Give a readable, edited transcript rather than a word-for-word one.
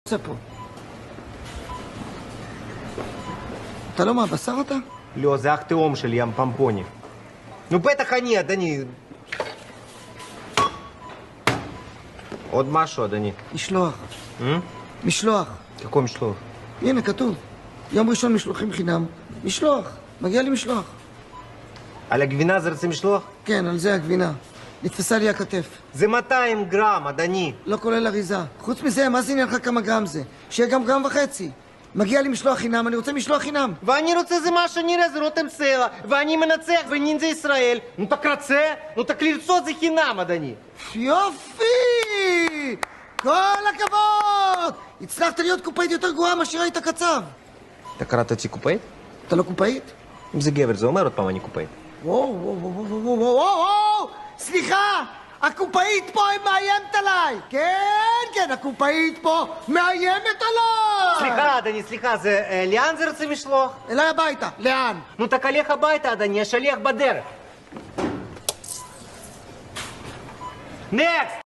זה פה. אתה לא מהבשר אתה? לא, זה אח תאום של ים פמפוני. נו בטח אני, אדוני. עוד משהו, אדוני. משלוח. משלוח. какой משלוח? הנה, כתוב. יום ראשון משלוחים חינם. משלוח. מגיע לי משלוח. על הגבינה זה רוצה משלוח? כן, על זה הגבינה. נתפסה לי הכתף. זה 200 גרם, אדוני. לא כולל אריזה. חוץ מזה, מה זה עניין לך כמה גרם זה? שיהיה גם גרם וחצי. מגיע לי משלוח חינם, אני רוצה משלוח חינם. ואני רוצה זה מה שנראה, זה רותם סלע. ואני מנצח ונינזה ישראל. נו תק רוצה? נו תק לרצות זה חינם, אדוני. יופי! כל הכבוד! הצלחת להיות קופאית יותר גרועה מאשר היית קצב. אתה קראת אותי קופאית? אתה לא קופאית? אם זה גבר, זה אומר עוד פעם אני קופאית. וואו, וואו, וואו, וואו, וואו, וואו! סליחה! הקופאית פה היא מאיימת עליי! כן, כן, הקופאית פה מאיימת עליי! סליחה, אדוני, סליחה, זה... לאן זה רוצה משלוח? אליי הביתה. לאן? נו תק הלך הביתה, אדוני, השליח בדרך. נקסט!